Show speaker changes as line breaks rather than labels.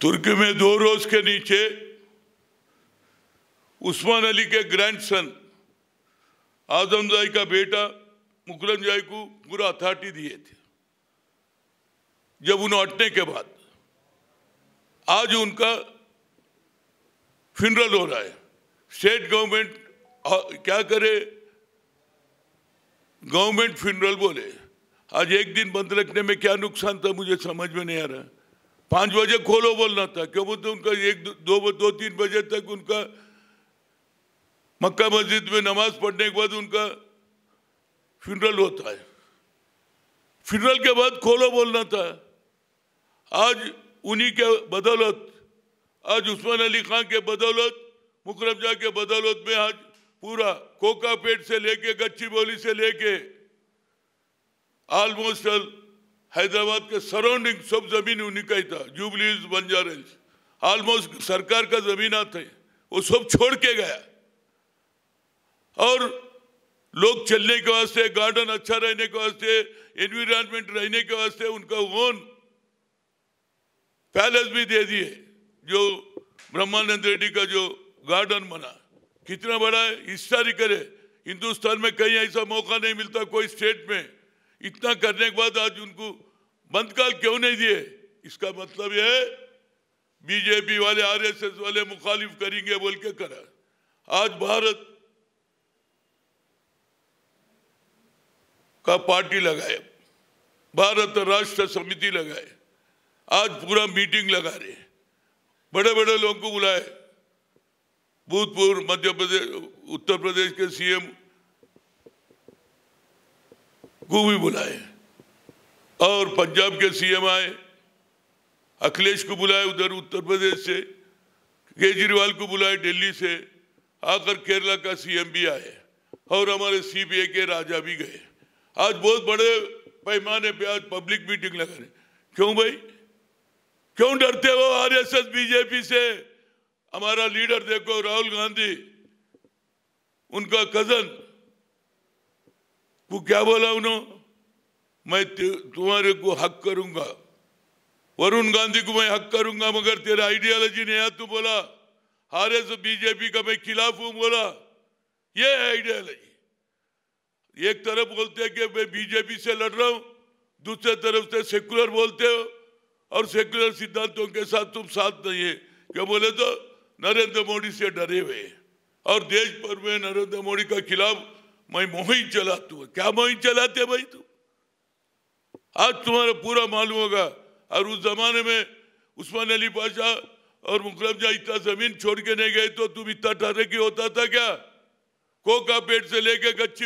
तुर्की में 2 रोज के नीचे उस्मान अली के ग्रैंडसन आजमजाई का बेटा मुकरमजाई को पूरा अथॉरिटी दिए थे। जब उन्हें हटने के बाद आज उनका फ्यूनरल हो रहा है। स्टेट गवर्नमेंट क्या करे, गवर्नमेंट फ्यूनरल बोले। आज एक दिन बंद रखने में क्या नुकसान था मुझे समझ में नहीं आ रहा। 5 बजे खोलो बोलना था, क्यों बोलते उनका 1-2-3 बजे तक उनका मक्का मस्जिद में नमाज पढ़ने के बाद उनका फ्यूनरल होता है। फ्यूनरल के बाद खोलो बोलना था। आज उन्हीं के बदौलत, आज उस्मान अली खान के बदौलत, मुकरमजाई के बदौलत में आज पूरा कोकापेट से लेके गच्चीबौली से लेके ऑलमोस्ट हैदराबाद के सराउंडिंग सब जमीन उन्हीं का ही था। जुबलीज, बंजारा हिल्स, ऑलमोस्ट सरकार का जमीन थे, वो सब छोड़ के गया। और लोग चलने के वास्ते, गार्डन अच्छा रहने के वास्ते, एनवायरमेंट रहने के वास्ते उनका ओन पैलेस भी दे दिए। जो ब्रह्मानंद रेड्डी का जो गार्डन बना, कितना बड़ा है, हिस्टोरिकल है। हिंदुस्तान में कहीं ऐसा मौका नहीं मिलता कोई स्टेट में। इतना करने के बाद आज उनको बंदकाल क्यों नहीं दिए? इसका मतलब यह है बीजेपी वाले, आरएसएस वाले मुखालिफ करेंगे बोल के करा। आज भारत का पार्टी लगाए, भारत राष्ट्र समिति लगाए, आज पूरा मीटिंग लगा रहे, बड़े बड़े लोगों को बुलाए। भूतपूर्व मध्य प्रदेश, उत्तर प्रदेश के सीएम को भी बुलाए और पंजाब के सीएम आए, अखिलेश को बुलाए उधर उत्तर प्रदेश से, केजरीवाल को बुलाए दिल्ली से, आकर केरला का सीएम भी आए और हमारे सीपीए के राजा भी गए। आज बहुत बड़े पैमाने पे आज पब्लिक मीटिंग लगा रहे। क्यों भाई, क्यों डरते हो आरएसएस बीजेपी से? हमारा लीडर देखो राहुल गांधी, उनका कजन वो क्या बोला उन्होंने, मैं तुम्हारे को हक करूंगा, वरुण गांधी को मैं हक करूंगा, मगर तेरा आइडियोलॉजी नहीं है। तू बोला आरएसएस बीजेपी का मैं खिलाफ हूं बोला। ये है आइडियोलॉजी। एक तरफ बोलते हैं कि मैं बीजेपी से लड़ रहा हूं, दूसरे तरफ से सेकुलर बोलते हो और सेकुलर सिद्धांतों के साथ तुम साथ नहीं है। क्या बोले तो नरेंद्र मोदी से डरे हुए और देश भर में नरेंद्र मोदी का खिलाफ मैं मुहिम चलाता हूं। क्या मुहिम चलाते भाई तुम? आज तुम्हारा पूरा मालूम होगा। और उस जमाने में उस्मान अली पाशा और मुकरमजाई इतना जमीन छोड़ के नहीं गए तो तुम इतना ठहरे की होता था क्या? कोकापेट से लेके गच्ची